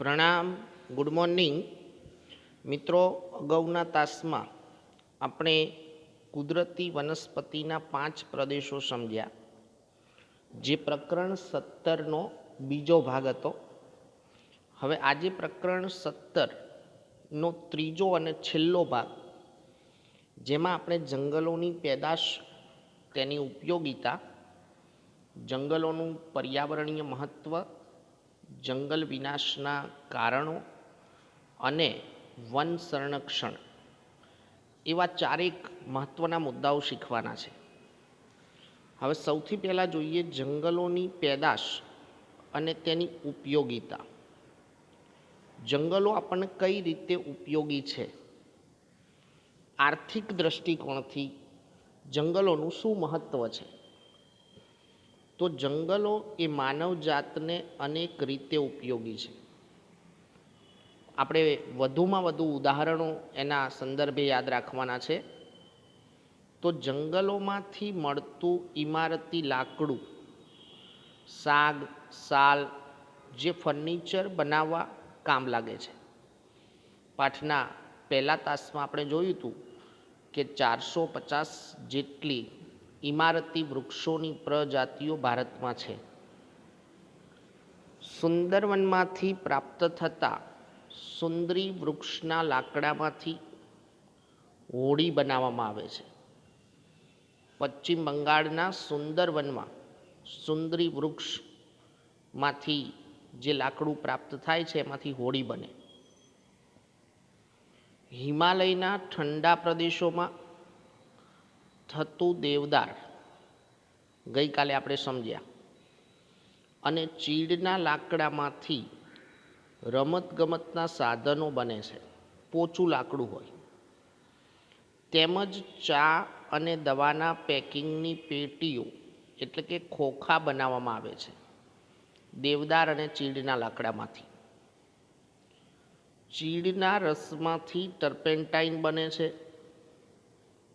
પ્રણામ, good morning મિત્રો. અગાઉના તાસમાં આપણે કુદરતી વનસ્પતિના 5 પ્રદેશો સમજ્યા, જે પ્રકરણ 17નો બીજો ભાગ હતો. હવે આજે પ્રકરણ 17નો ત્રીજો અને છેલ્લો ભાગ, જેમાં આપણે જંગલોની પેદાશ, તેની ઉપયોગિતા, જંગલોનું પર્યાવરણીય મહત્ત્વ, જંગલ વિનાશના કારણો અને વન સંરક્ષણ એવા 4 મહત્ત્વના મુદ્દાઓ શીખવાના છે. હવે સૌથી પહેલાં જોઈએ જંગલોની પેદાશ અને તેની ઉપયોગિતા. જંગલો આપણને કઈ રીતે ઉપયોગી છે? આર્થિક દૃષ્ટિકોણથી જંગલોનું શું મહત્ત્વ છે? તો જંગલો એ માનવજાતને અનેક રીતે ઉપયોગી છે. આપણે વધુમાં વધુ ઉદાહરણો એના સંદર્ભે યાદ રાખવાના છે. તો જંગલોમાંથી મળતું ઇમારતી લાકડું, સાગ, સાલ, જે ફર્નિચર બનાવવા કામ લાગે છે. પાઠના પહેલા તાસમાં આપણે જોયું હતું કે 450 જેટલી ઇમારતી વૃક્ષોની પ્રજાતિઓ ભારતમાં છે. સુંદરવનમાંથી પ્રાપ્ત થતા સુંદરી વૃક્ષના લાકડામાંથી હોડી બનાવવામાં આવે છે. પશ્ચિમ બંગાળના સુંદરવનમાં સુંદરી વૃક્ષમાંથી જે લાકડું પ્રાપ્ત થાય છે, એમાંથી હોડી બને. હિમાલયના ઠંડા પ્રદેશોમાં થતું દેવદાર ગઈકાલે આપણે સમજ્યા, અને ચીડના લાકડામાંથી રમતગમતના સાધનો બને છે, પોચું લાકડું હોય. તેમજ ચા અને દવાના પેકિંગની પેટીઓ એટલે કે ખોખા બનાવવામાં આવે છે દેવદાર અને ચીડના લાકડામાંથી. ચીડના રસમાંથી ટર્પેન્ટાઇન બને છે,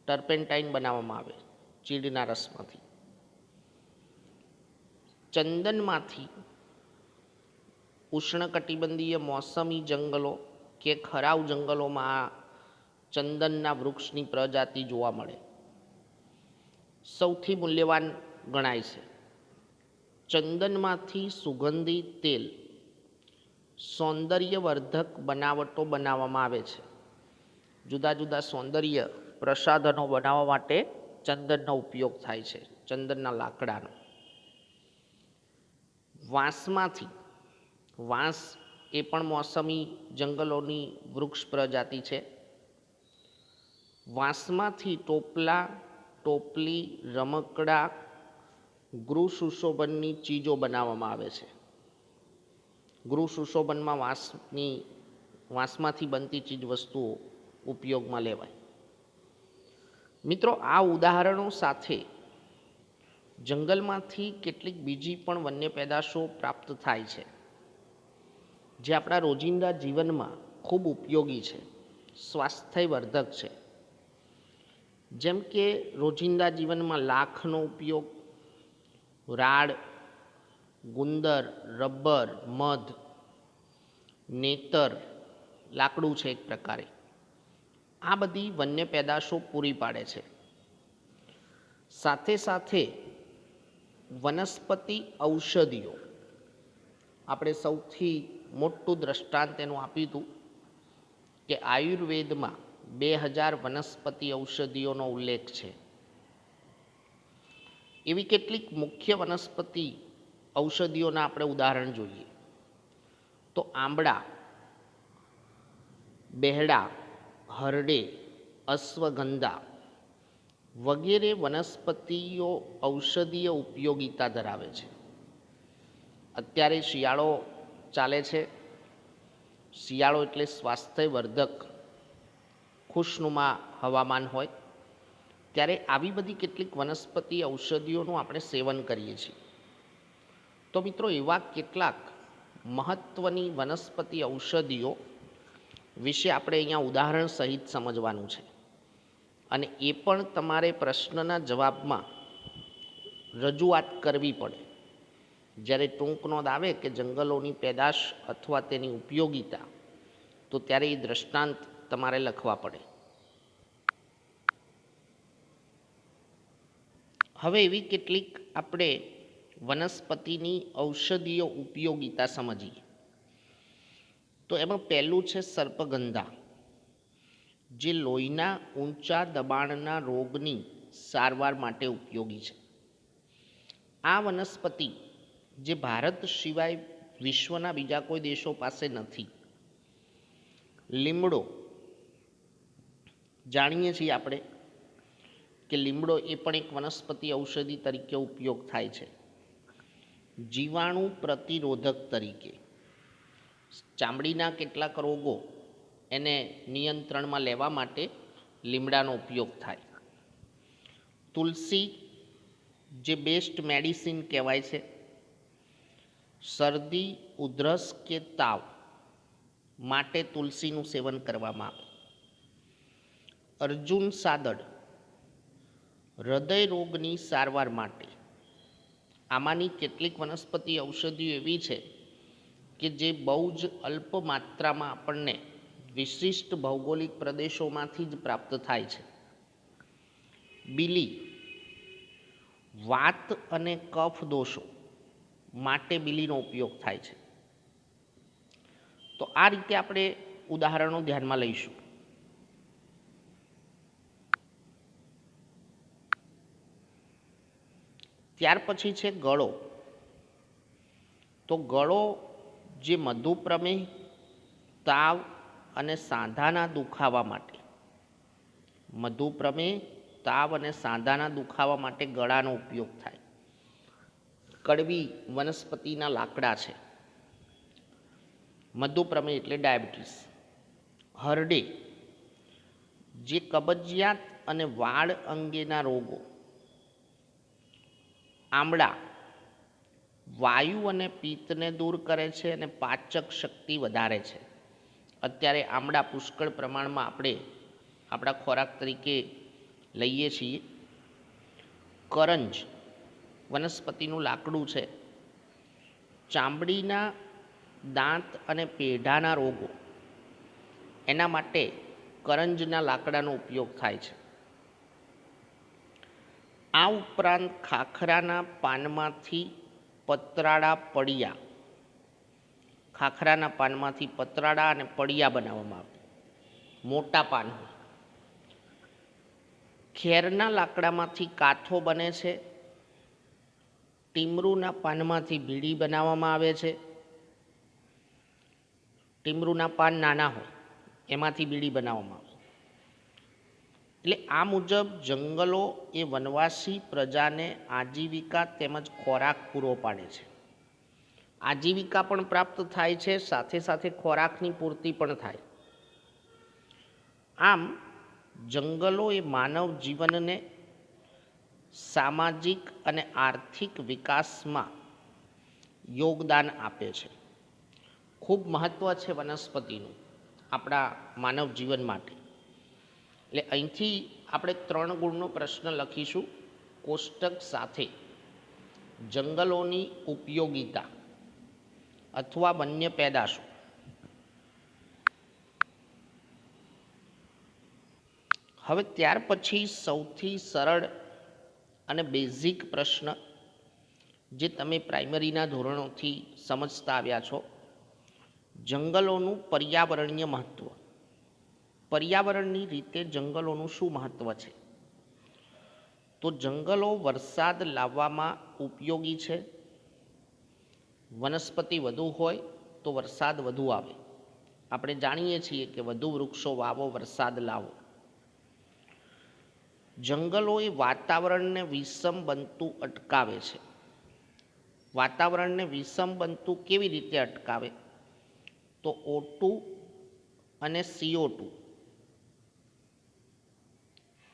ટર્પેન્ટાઇન બનાવવામાં આવે ચીડના રસમાંથી. ચંદનમાંથી ઉષ્ણકટિબંધીય મોસમી જંગલો કે ખરાવ જંગલોમાં આ ચંદનના વૃક્ષની પ્રજાતિ જોવા મળે. સૌથી મૂલ્યવાન ગણાય છે. ચંદનમાંથી સુગંધી તેલ, સૌંદર્યવર્ધક બનાવટો બનાવવામાં આવે છે. જુદા જુદા સૌંદર્ય પ્રસાધનો બનાવવા માટે ચંદનનો ઉપયોગ થાય છે, ચંદનના લાકડાનો. વાંસમાંથી, વાંસ એ પણ મોસમી જંગલોની વૃક્ષ પ્રજાતિ છે. વાંસમાંથી ટોપલા, ટોપલી, રમકડા, ગૃહ સુશોભનની ચીજો બનાવવામાં આવે છે. ગૃહ સુશોભનમાં વાંસમાંથી બનતી ચીજ વસ્તુઓ ઉપયોગમાં લેવાય. મિત્રો, આ ઉદાહરણો સાથે જંગલમાંથી કેટલીક બીજી પણ વન્ય પેદાશો પ્રાપ્ત થાય છે, જે આપણા રોજિંદા જીવનમાં ખૂબ ઉપયોગી છે, સ્વાસ્થ્યવર્ધક છે. જેમ કે રોજિંદા જીવનમાં લાખનો ઉપયોગ, રાડ, ગુંદર, રબર, મધ, નેતર લાકડું છે એક પ્રકારે. આ બધી વન્ય પેદાશો પૂરી પાડે છે. સાથે સાથે વનસ્પતિ ઔષધિઓ, આપણે સૌથી મોટું દ્રષ્ટાંત એનું આપ્યું હતું કે આયુર્વેદમાં 2000 વનસ્પતિ ઔષધિઓનો ઉલ્લેખ છે. એવી કેટલીક મુખ્ય વનસ્પતિ ઔષધિઓના આપણે ઉદાહરણ જોઈએ તો આંબળા, બેહડા, હરડે, અશ્વગંધા વગેરે વનસ્પતિઓ ઔષધીય ઉપયોગિતા ધરાવે છે. અત્યારે શિયાળો ચાલે છે. શિયાળો એટલે સ્વાસ્થ્યવર્ધક, ખુશનુમા હવામાન હોય, ત્યારે આવી બધી કેટલીક વનસ્પતિ ઔષધિઓનું આપણે સેવન કરીએ છીએ. તો મિત્રો, એવા કેટલાક મહત્ત્વની વનસ્પતિ ઔષધિઓ વિશે આપણે અહીંયા ઉદાહરણ સહિત સમજવાનું છે. અને એ પણ તમારે પ્રશ્નના જવાબમાં રજૂઆત કરવી પડે. જ્યારે ટૂંક નોંધ આવે કે જંગલોની પેદાશ અથવા તેની ઉપયોગિતા, તો ત્યારે એ દ્રષ્ટાંત તમારે લખવા પડે. હવે એવી કેટલીક આપણે વનસ્પતિની ઔષધીય ઉપયોગિતા સમજીએ. તો એમાં પહેલું છે સર્પગંધા, જે લોહીના ઊંચા દબાણના રોગની સારવાર માટે ઉપયોગી છે. આ વનસ્પતિ જે ભારત સિવાય વિશ્વના બીજા કોઈ દેશો પાસે નથી. લીમડો જાણીએ છીએ આપણે કે લીમડો એ પણ એક વનસ્પતિ ઔષધિ તરીકે ઉપયોગ થાય છે. જીવાણુ પ્રતિરોધક તરીકે, ચામડીના કેટલાક રોગો એને નિયંત્રણમાં લેવા માટે લીમડાનો ઉપયોગ થાય. તુલસી જે બેસ્ટ મેડિસિન કહેવાય છે. શરદી, ઉધરસ કે તાવ માટે તુલસીનું સેવન કરવામાં આવે. અર્જુન સાદડ હૃદય રોગની સારવાર માટે. આમાંની કેટલીક વનસ્પતિ ઔષધિઓ એવી છે કે જે બહુ જ અલ્પ માત્રામાં આપણને વિશિષ્ટ ભૌગોલિક પ્રદેશોમાંથી જ પ્રાપ્ત થાય છે. બીલી વાત અને કફ દોષો માટે બીલીનો ઉપયોગ થાય છે. તો આ રીતે આપણે ઉદાહરણો ધ્યાનમાં લઈશું. ત્યાર પછી છે ગળો. તો ગળો જે મધુપ્રમેહ, તાવ અને સાંધાના દુખાવા માટે, મધુપ્રમેહ, તાવ અને સાંધાના દુખાવા માટે ગળાનો ઉપયોગ થાય. કડવી વનસ્પતિના લાકડા છે. મધુપ્રમેહ એટલે ડાયાબિટીસ. હરડે જે કબજિયાત અને વાળ અંગેના રોગો. આમળા વાયુ અને પિત્તને દૂર કરે છે અને પાચક શક્તિ વધારે છે. અત્યારે આમળા પુષ્કળ પ્રમાણમાં આપણે આપણા ખોરાક તરીકે લઈએ છીએ. કરંજ વનસ્પતિનું લાકડું છે. ચામડીના, દાંત અને પેઢાના રોગો, એના માટે કરંજના લાકડાનો ઉપયોગ થાય છે. આ ઉપરાંત ખાખરાના પાનમાંથી પતરાળા પડિયા, ખાખરાના પાનમાંથી પતરાળા અને પડિયા બનાવવામાં આવે, મોટા પાન. ખેરના લાકડામાંથી કાથો બને છે. ટીમરૂના પાનમાંથી બીડી બનાવવામાં આવે છે. ટીમરૂના પાન નાના હોય એમાંથી બીડી બનાવવામાં આવે. એટલે આ મુજબ જંગલો એ વનવાસી પ્રજાને આજીવિકા તેમજ ખોરાક પૂરો પાડે છે. આજીવિકા પણ પ્રાપ્ત થાય છે, સાથે સાથે ખોરાકની પૂર્તિ પણ થાય. આમ જંગલો એ માનવ જીવનને સામાજિક અને આર્થિક વિકાસમાં યોગદાન આપે છે. ખૂબ મહત્ત્વ છે વનસ્પતિનું આપણા માનવ જીવન માટે. એટલે અહીંથી આપણે 3 ગુણનો પ્રશ્ન લખીશું કોષ્ટક સાથે. જંગલોની ઉપયોગિતા અથવા વન્ય પેદાશો. હવે ત્યાર પછી સૌથી સરળ અને બેઝિક પ્રશ્ન જે તમે પ્રાઇમરીના ધોરણોથી સમજતા આવ્યા છો, જંગલોનું પર્યાવરણીય મહત્ત્વ. પર્યાવરણની રીતે જંગલોનું શું મહત્ત્વ છે? તો જંગલો વરસાદ લાવવામાં ઉપયોગી છે. વનસ્પતિ વધુ હોય તો વરસાદ વધુ આવે. આપણે જાણીએ છીએ કે વધુ વૃક્ષો વાવો, વરસાદ લાવો. જંગલો એ વાતાવરણને વિષમ બનતું અટકાવે છે. વાતાવરણને વિષમ બનતું કેવી રીતે અટકાવે? તો O2 અને CO2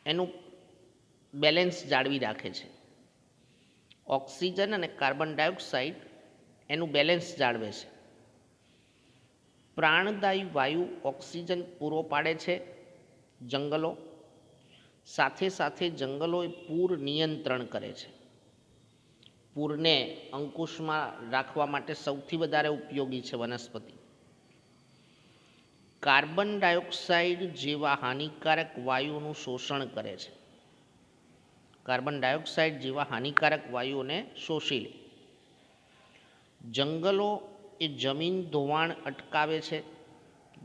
એનું બેલેન્સ જાળવી રાખે છે. ઓક્સિજન અને કાર્બન ડાયોક્સાઇડ એનું બેલેન્સ જાળવે છે. પ્રાણદાયી વાયુ ઓક્સિજન પૂરો પાડે છે જંગલો. સાથે સાથે જંગલો એ પૂર નિયંત્રણ કરે છે. પૂરને અંકુશમાં રાખવા માટે સૌથી વધારે ઉપયોગી છે વનસ્પતિ. કાર્બન ડાયોક્સાઇડ જેવા હાનિકારક વાયુઓનું શોષણ કરે છે. કાર્બન ડાયોક્સાઇડ જેવા હાનિકારક વાયુઓને શોષી લે. જંગલો એ જમીન ધોવાણ અટકાવે છે.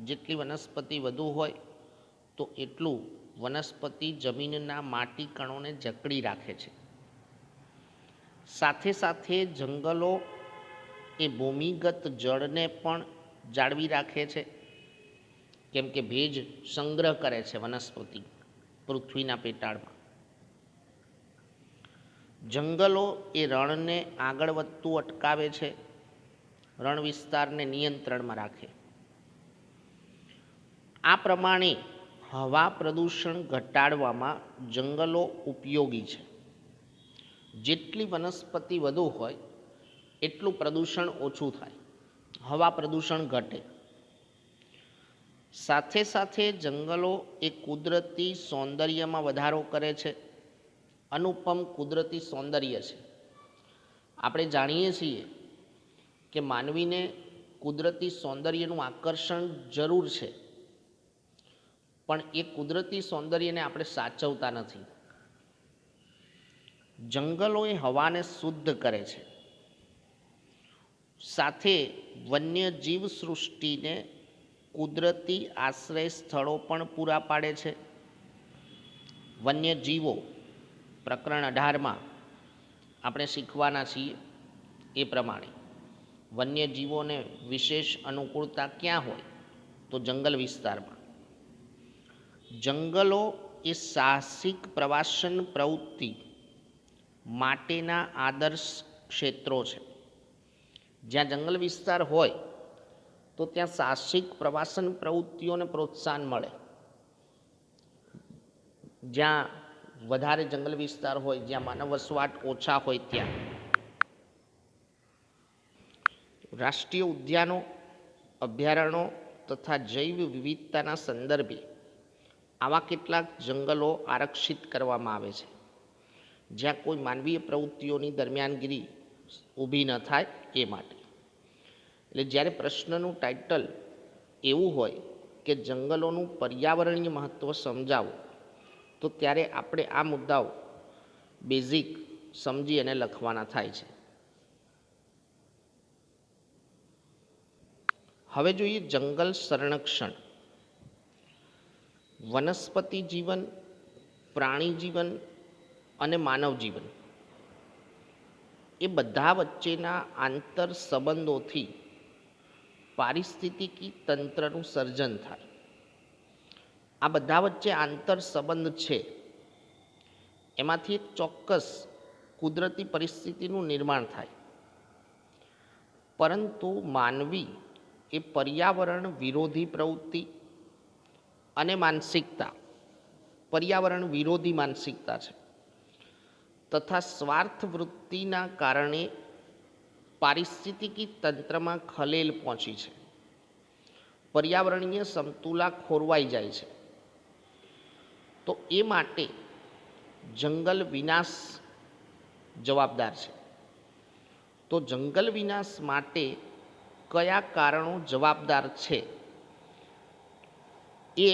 જેટલી વનસ્પતિ વધુ હોય તો એટલું વનસ્પતિ જમીનના માટી કણોને જકડી રાખે છે. સાથે સાથે જંગલો એ ભૂમિગત જળને પણ જાળવી રાખે છે, કેમ કે ભેજ સંગ્રહ કરે છે વનસ્પતિ પૃથ્વીના પેટાળમાં. જંગલો એ રણને આગળ વધતું અટકાવે છે, રણ વિસ્તારને નિયંત્રણમાં રાખે. આ પ્રમાણે હવા પ્રદૂષણ ઘટાડવામાં જંગલો ઉપયોગી છે. જેટલી વનસ્પતિ વધુ હોય એટલું પ્રદૂષણ ઓછું થાય, હવા પ્રદૂષણ ઘટે. સાથે સાથે જંગલો એ કુદરતી સૌંદર્યમાં વધારો કરે છે. અનુપમ કુદરતી સૌંદર્ય છે. આપણે જાણીએ છીએ કે માનવીને કુદરતી સૌંદર્યનું આકર્ષણ જરૂર છે, પણ એ કુદરતી સૌંદર્યને આપણે સાચવતા નથી. જંગલો એ હવાને શુદ્ધ કરે છે, સાથે વન્ય જીવ સૃષ્ટિને કુદરતી આશ્રય સ્થળો પણ પૂરા પાડે છે. વન્યજીવો પ્રકરણ 18માં આપણે શીખવાના છીએ એ પ્રમાણે વન્યજીવોને વિશેષ અનુકૂળતા ક્યાં હોય તો જંગલ વિસ્તારમાં. જંગલો એ સાહસિક પ્રવાસન પ્રવૃત્તિ માટેના આદર્શ ક્ષેત્રો છે. જ્યાં જંગલ વિસ્તાર હોય તો ત્યાં સાહસિક પ્રવાસન પ્રવૃત્તિઓને પ્રોત્સાહન મળે. જ્યાં વધારે જંગલ વિસ્તાર હોય, જ્યાં માનવ વસવાટ ઓછા હોય ત્યાં રાષ્ટ્રીય ઉદ્યાનો, અભયારણ્યો તથા જૈવ વિવિધતાના સંદર્ભે આવા કેટલાક જંગલો આરક્ષિત કરવામાં આવે છે, જ્યાં કોઈ માનવીય પ્રવૃત્તિઓની દરમિયાનગીરી ઊભી ન થાય એ માટે. એટલે જ્યારે પ્રશ્નનું ટાઇટલ એવું હોય કે જંગલોનું પર્યાવરણીય મહત્ત્વ સમજાવો, તો ત્યારે આપણે આ મુદ્દાઓ બેઝિક સમજી અને લખવાના થાય છે. હવે જોઈએ જંગલ સંરક્ષણ. વનસ્પતિ જીવન, પ્રાણી જીવન અને માનવ જીવન એ બધા વચ્ચેના આંતર સંબંધોથી પારિસ્થિતિકી તંત્રનું સર્જન થાય. આ બધા વચ્ચે આંતર સંબંધ છે, એમાંથી એક ચોક્કસ કુદરતી પરિસ્થિતિનું નિર્માણ થાય. પરંતુ માનવી એ પર્યાવરણ વિરોધી પ્રવૃત્તિ અને માનસિકતા, પર્યાવરણ વિરોધી માનસિકતા છે, તથા સ્વાર્થ વૃત્તિના કારણે પારિસ્થિતિકી તંત્રમાં ખલેલ પહોંચી છે. પર્યાવરણીય સમતુલા ખોરવાઈ જાય છે. તો એ માટે જંગલ વિનાશ જવાબદાર છે. તો જંગલ વિનાશ માટે કયા કારણો જવાબદાર છે એ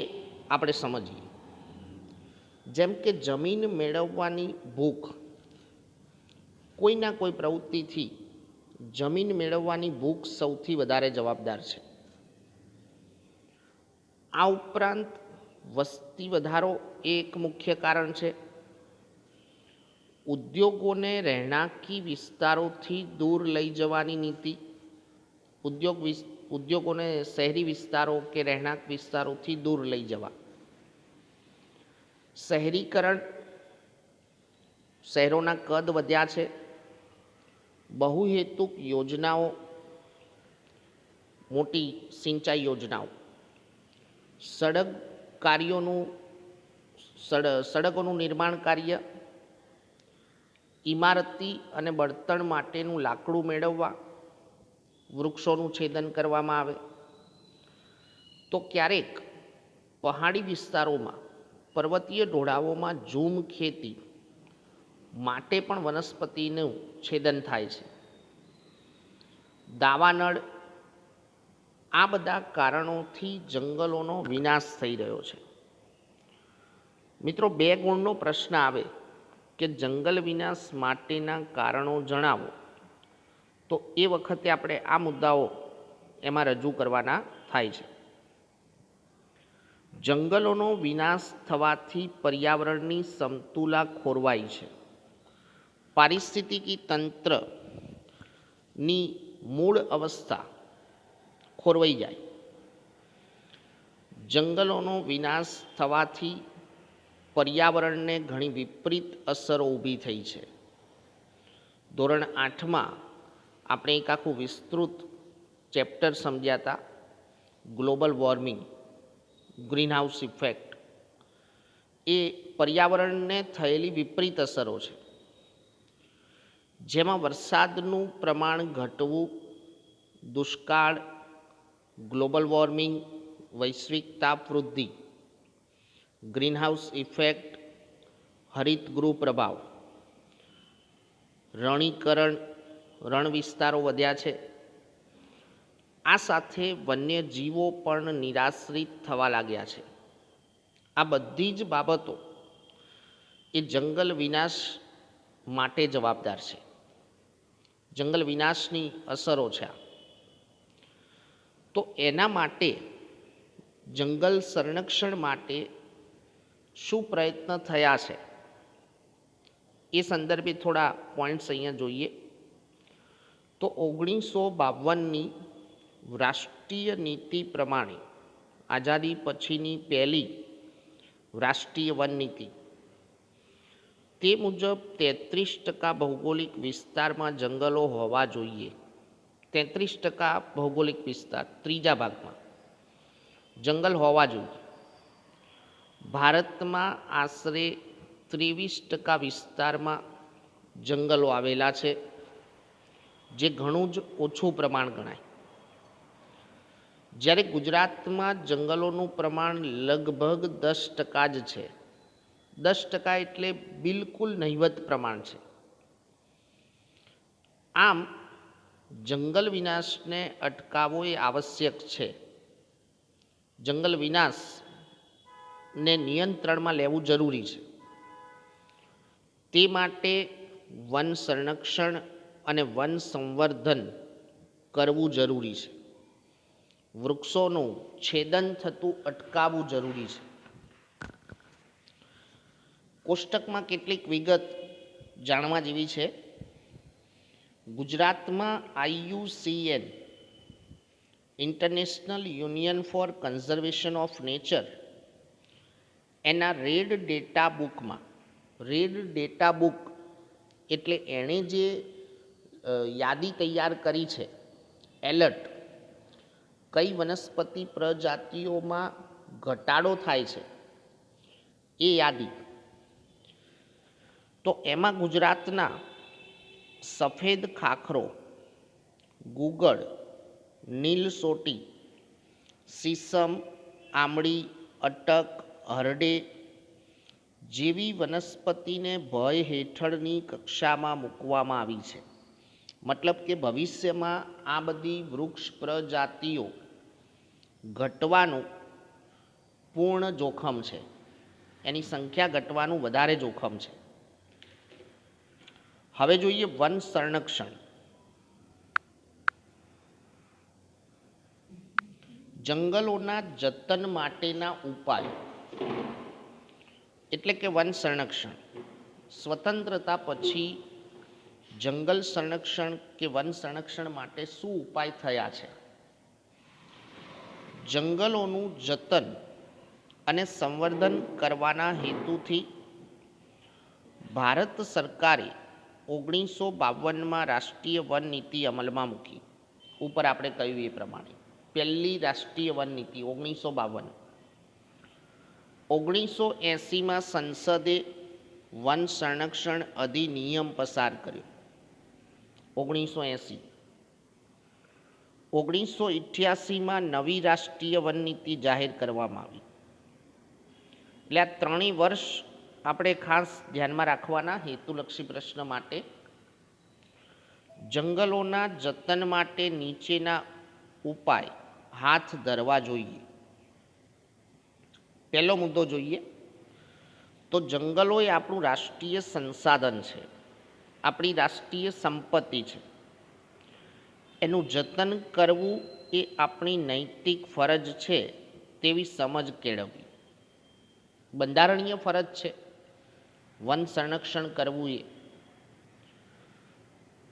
આપણે સમજીએ. જેમ કે જમીન મેળવવાની ભૂખ, કોઈના કોઈ પ્રવૃત્તિથી જમીન મેળવવાની ભૂખ સૌથી વધારે જવાબદાર છે. આ ઉપરાંત વસ્તી વધારો એક મુખ્ય કારણ છે. ઉદ્યોગોને રહેણાંકી વિસ્તારોથી દૂર લઈ જવાની નીતિ, ઉદ્યોગોને શહેરી વિસ્તારો કે રહેણાંક વિસ્તારોથી દૂર લઈ જવા. શહેરીકરણ, શહેરોના કદ વધ્યા છે. બહુહેતુક યોજનાઓ, મોટી સિંચાઈ યોજનાઓ, સડકોનું નિર્માણ કાર્ય, ઇમારતી અને બળતણ માટેનું લાકડું મેળવવા વૃક્ષોનું છેદન કરવામાં આવે. તો ક્યારેક પહાડી વિસ્તારોમાં, પર્વતીય ઢોળાવોમાં ઝૂમ ખેતી, માટે પણ વનસ્પતિનું છેદન થાય છે. દાવાનળ, આ બધા કારણોથી જંગલોનો વિનાશ થઈ રહ્યો છે. મિત્રો, 2 ગુણનો પ્રશ્ન આવે કે જંગલ વિનાશ માટેના કારણો જણાવો, તો એ વખતે આપણે આ મુદ્દાઓ એમાં રજૂ કરવાના થાય છે. જંગલોનો વિનાશ થવાથી પર્યાવરણની સમતુલા ખોરવાય છે. પારિસ્થિતિકી તંત્રની મૂળ અવસ્થા ખોરવાઈ જાય. જંગલોનો વિનાશ થવાથી પર્યાવરણને ઘણી વિપરીત અસરો ઊભી થઈ છે. ધોરણ 8માં આપણે એક આખું વિસ્તૃત ચેપ્ટર સમજ્યા હતા, ગ્લોબલ વોર્મિંગ, ગ્રીનહાઉસ ઇફેક્ટ. એ પર્યાવરણને થયેલી વિપરીત અસરો છે, જેમાં વરસાદનું પ્રમાણ ઘટવું, દુષ્કાળ, ગ્લોબલ વોર્મિંગ, વૈશ્વિક તાપ વૃદ્ધિ, ગ્રીનહાઉસ ઇફેક્ટ, હરિતગૃહ પ્રભાવ, રણીકરણ, રણ વિસ્તારો વધ્યા છે. આ સાથે વન્યજીવો પણ નિરાશ્રિત થવા લાગ્યા છે. આ બધી જ બાબતો એ જંગલ વિનાશ માટે જવાબદાર છે. જંગલ વિનાશની અસરો છે આ. તો એના માટે જંગલ સંરક્ષણ માટે શું પ્રયત્ન થયા છે એ સંદર્ભે થોડા પોઈન્ટ્સ અહીંયા જોઈએ. તો 1952ની રાષ્ટ્રીય નીતિ પ્રમાણે આઝાદી પછીની પહેલી રાષ્ટ્રીય વન નીતિ, તે મુજબ 33% ભૌગોલિક વિસ્તારમાં જંગલો હોવા જોઈએ. 33% ભૌગોલિક વિસ્તાર, ત્રીજા ભાગમાં જંગલ હોવા જોઈએ. ભારતમાં આશરે 23% વિસ્તારમાં જંગલો આવેલા છે, જે ઘણું જ ઓછું પ્રમાણ ગણાય. જ્યારે ગુજરાતમાં જંગલોનું પ્રમાણ લગભગ 10% જ છે. 10% એટલે બિલકુલ નહિવત પ્રમાણ છે. આમ જંગલ વિનાશને અટકાવવો એ આવશ્યક છે. જંગલ વિનાશને નિયંત્રણમાં લેવું જરૂરી છે. તે માટે વન સંરક્ષણ અને વન સંવર્ધન કરવું જરૂરી છે. વૃક્ષોનું છેદન થતું અટકાવવું જરૂરી છે. કોષ્ટકમાં કેટલીક વિગત જાણવા જેવી છે. ગુજરાતમાં IUCN, international union for conservation of nature, એના રેડ ડેટા બુકમાં, રેડ ડેટા બુક એટલે એણે જે યાદી તૈયાર કરી છે, એલર્ટ, કઈ વનસ્પતિ પ્રજાતિઓમાં ઘટાડો થાય છે એ યાદી. તો એમાં ગુજરાતના સફેદ ખાખરો, ગુગળ, નીલ સોટી, સીસમ, આમળી, અટક, હરડે જેવી વનસ્પતિને ભય હેઠળની કક્ષામાં મૂકવામાં આવી છે. મતલબ કે ભવિષ્યમાં આ બધી વૃક્ષ પ્રજાતિઓ ઘટવાનું પૂર્ણ જોખમ છે. એની સંખ્યા ઘટવાનું વધારે જોખમ છે. હવે જોઈએ વન સંરક્ષણ. જંગલોના જતન માટેના ઉપાયો એટલે કે વન સંરક્ષણ. સ્વતંત્રતા પછી જંગલ સંરક્ષણ કે વન સંરક્ષણ માટે શું ઉપાય થયા છે? જંગલોનું જતન અને સંવર્ધન કરવાના હેતુથી ભારત સરકારે 1952માં રાષ્ટ્રીય વન નીતિ અમલમાં મૂકી. ઉપર આપણે કહ્યું એ પ્રમાણે પહેલી રાષ્ટ્રીય વન નીતિ 1952. 1980માં સંસદે વન સંરક્ષણ અધિનિયમ પસાર કર્યો. 1980. 1988માં નવી રાષ્ટ્રીય વન નીતિ જાહેર કરવામાં આવી. એટલે આ 3 વર્ષ આપણે ખાસ ધ્યાનમાં રાખવાના હેતુલક્ષી પ્રશ્ન માટે જંગલોના જતન માટે નીચેના ઉપાય હાથ ધરવા જોઈએ. પહેલો મુદ્દો જોઈએ તો જંગલો એ આપણું રાષ્ટ્રીય સંસાધન છે, આપણી રાષ્ટ્રીય સંપત્તિ છે. એનું જતન કરવું એ આપણી નૈતિક ફરજ છે તેવી સમજ કેળવવી. બંધારણીય ફરજ છે વન સંરક્ષણ કરવું એ.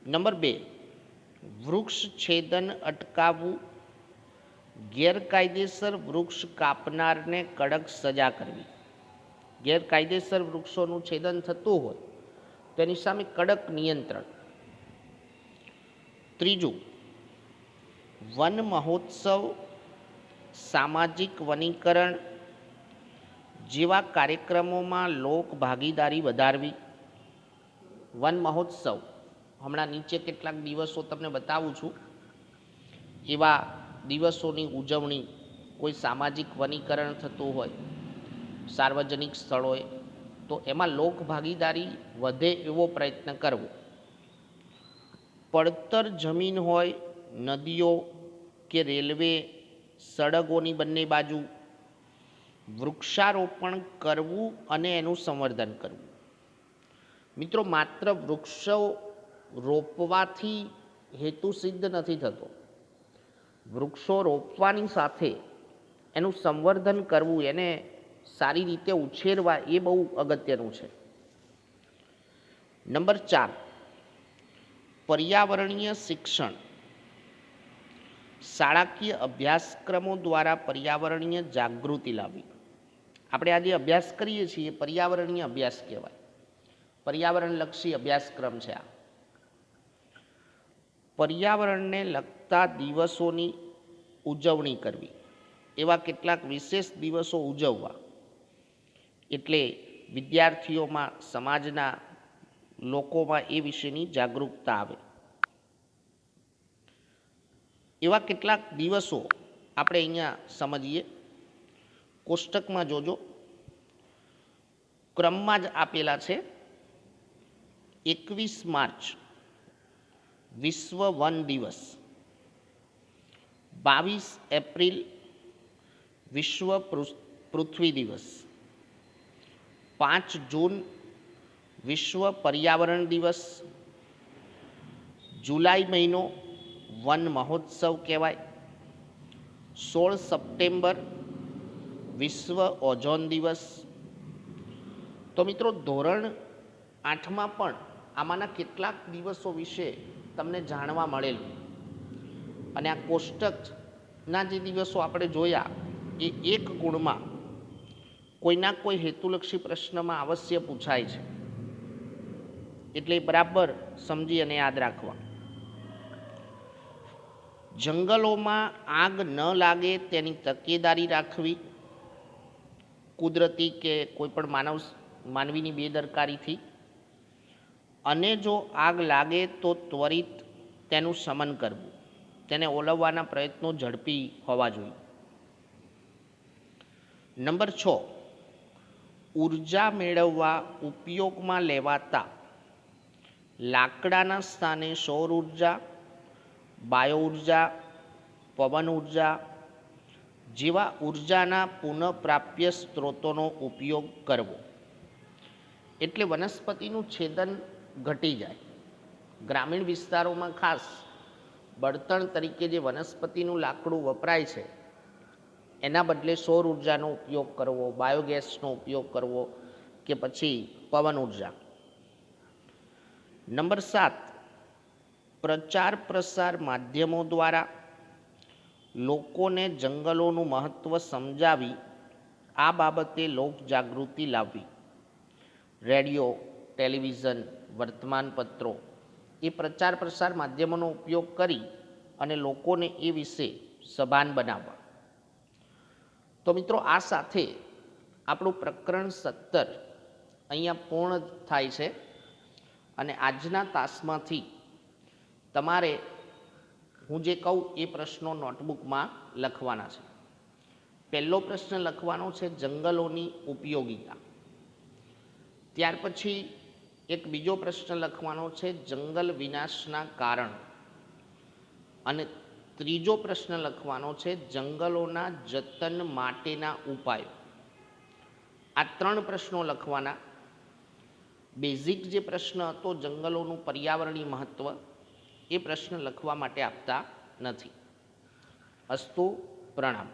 નંબર 2, વૃક્ષ છેદન અટકાવવું, ગેરકાયદેસર વૃક્ષ કાપનારને કડક સજા કરવી. ગેરકાયદેસર વૃક્ષોનું છેદન થતું હોય તેની સામે કડક નિયંત્રણ. ત્રીજું, વન મહોત્સવ, સામાજિક વનીકરણ જેવા કાર્યક્રમોમાં લોક ભાગીદારી વધારવી. વન મહોત્સવ, હમણાં નીચે કેટલાક દિવસો તમને બતાવું છું, એવા દિવસોની ઉજવણી, કોઈ સામાજિક વનીકરણ થતું હોય સાર્વજનિક સ્થળોએ તો એમાં લોક ભાગીદારી વધે એવો પ્રયત્ન કરવો. પડતર જમીન હોય, નદીઓ કે રેલવે સડકોની બંને બાજુ વૃક્ષારોપણ કરવું અને એનું સંવર્ધન કરવું. મિત્રો, માત્ર વૃક્ષો રોપવાથી હેતુ સિદ્ધ નથી થતો. વૃક્ષો રોપવાની સાથે એનું સંવર્ધન કરવું, એને સારી રીતે ઉછેરવા એ બહુ અગત્યનું છે. નંબર 4, પર્યાવરણીય શિક્ષણ. શાળાકીય અભ્યાસક્રમો દ્વારા પર્યાવરણીય જાગૃતિ લાવવી. આપણે આજે અભ્યાસ કરીએ છીએ પર્યાવરણીય અભ્યાસ કહેવાય, પર્યાવરણલક્ષી અભ્યાસક્રમ છે આ. પર્યાવરણને લગતા દિવસોની ઉજવણી કરવી, એવા કેટલાક વિશેષ દિવસો ઉજવવા, એટલે વિદ્યાર્થીઓમાં, સમાજના લોકોમાં એ વિશેની જાગૃતતા આવે. એવા કેટલાક દિવસો આપણે અહીંયા સમજીએ. કોષ્ટકમાં જોજો, ક્રમમાં જ આપેલા છે. 21 માર્ચ વિશ્વ વન દિવસ, 22 એપ્રિલ વિશ્વ પૃથ્વી દિવસ, 5 જૂન વિશ્વ પર્યાવરણ દિવસ, જુલાઈ મહિનો વન મહોત્સવ કહેવાય, 16 સપ્ટેમ્બર વિશ્વ ઓઝોન દિવસ. તો મિત્રો, ધોરણ 8માં પણ આમાંના કેટલાક દિવસો વિશે તમને જાણવા મળેલું. અને આ કોષ્ટકના જે દિવસો આપણે જોયા એ એક ગુણમાં કોઈના કોઈ હેતુલક્ષી પ્રશ્નમાં અવશ્ય પૂછાય છે, એટલે બરાબર સમજી અને યાદ રાખવા. જંગલોમાં આગ ન લાગે તેની તકેદારી રાખવી, કુદરતી કે કોઈ પણ માનવીની બેદરકારીથી. અને જો આગ લાગે તો ત્વરિત તેનું શમન કરવું, તેને ઓલવવાના પ્રયત્નો ઝડપી હોવા જોઈએ. નંબર 6, ઉર્જા મેળવવા ઉપયોગમાં લેવાતા લાકડાના સ્થાને સૌર ઉર્જા, બાયો ઉર્જા, પવન ઉર્જા જેવા ઉર્જાના પુનઃપ્રાપ્ય સ્ત્રોતોનો ઉપયોગ કરવો. એટલે વનસ્પતિનું છેદન ઘટી જાય. ગ્રામીણ વિસ્તારોમાં ખાસ બળતણ તરીકે જે વનસ્પતિનું લાકડું વપરાય છે એના બદલે સૌર ઉર્જાનો ઉપયોગ કરવો, બાયોગેસનો ઉપયોગ કરવો કે પછી પવન ઉર્જા. નંબર 7, પ્રચાર પ્રસાર માધ્યમો દ્વારા લોકોને જંગલોનું મહત્ત્વ સમજાવી આ બાબતે લોકજાગૃતિ લાવવી. રેડિયો, ટેલિવિઝન, વર્તમાનપત્રો એ પ્રચાર પ્રસાર માધ્યમોનો ઉપયોગ કરી અને લોકોને એ વિશે સભાન બનાવવા. તો મિત્રો, આ સાથે આપણું પ્રકરણ 17 અહીંયા પૂર્ણ થાય છે. અને આજના તાસમાંથી તમારે હું જે કહું એ પ્રશ્નો નોટબુકમાં લખવાના છે. પહેલો પ્રશ્ન લખવાનો છે જંગલોની ઉપયોગિતા. ત્યાર પછી એક બીજો પ્રશ્ન લખવાનો છે જંગલ વિનાશના કારણ, અને ત્રીજો પ્રશ્ન લખવાનો છે જંગલોના જતન માટેના ઉપાયો. આ 3 પ્રશ્નો લખવાના. બેઝિક જે પ્રશ્ન હતો જંગલોનું પર્યાવરણીય મહત્ત્વ, એ પ્રશ્ન લખવા માટે આપતા નથી. અસ્તુ, પ્રણામ.